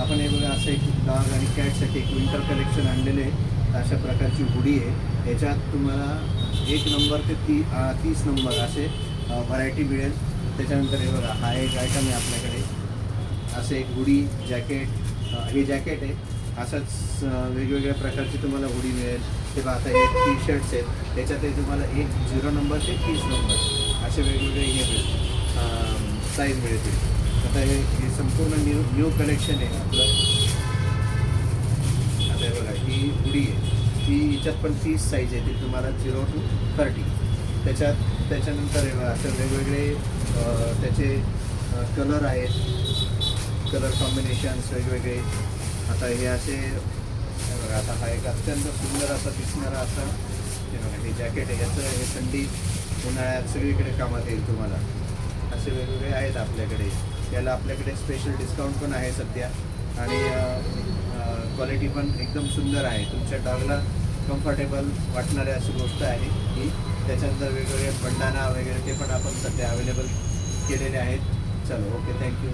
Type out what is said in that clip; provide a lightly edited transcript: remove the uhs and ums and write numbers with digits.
आपण हे बघा असं एक डॉग आणि कॅटसाठी एक विंटर कलेक्शन आणलेले आहे. अशा प्रकारची हुडी आहे. याच्यात तुम्हाला 1 नंबर ते 30 नंबर असे व्हरायटी मिळेल. त्याच्यानंतर हे बघा हा एक आयटम आहे आपल्याकडे. असे एक हुडी जॅकेट, हे जॅकेट आहे. असंच वेगवेगळ्या प्रकारची तुम्हाला हुडी मिळेल. ते बघा आता हे टी शर्ट्स आहेत. त्याच्यात तुम्हाला 0 नंबर ते 30 नंबर असे वेगवेगळे हे मिळतील, साईज मिळतील. आता हे संपूर्ण न्यू कलेक्शन आहे आपलं. आता हे बघा ही हुडी आहे. ही याच्यात पण 30 साईज आहे. ती तुम्हाला 0 to 30. त्याच्यानंतर हे बघा असं वेगवेगळे त्याचे कलर आहेत, कलर कॉम्बिनेशन्स वेगवेगळे. आता हे असे बघा, आता हा एक अत्यंत सुंदर असा दिसणारा असा हे बघा हे जॅकेट आहे. याचं हे थंडी उन्हाळ्यात सगळीकडे कामात येईल तुम्हाला. असे वेगवेगळे आहेत आपल्याकडे. याला आपल्याकडे स्पेशल डिस्काउंट पण आहे सध्या आणि क्वालिटी पण एकदम सुंदर आहे. तुमच्या डॉगला कम्फर्टेबल वाटणारी अशी गोष्ट आहे ही. त्याच्यानंतर वेगवेगळे बंडाना वगैरे ते पण आपण सध्या अवेलेबल केलेले आहेत. चलो, ओके, थँक्यू.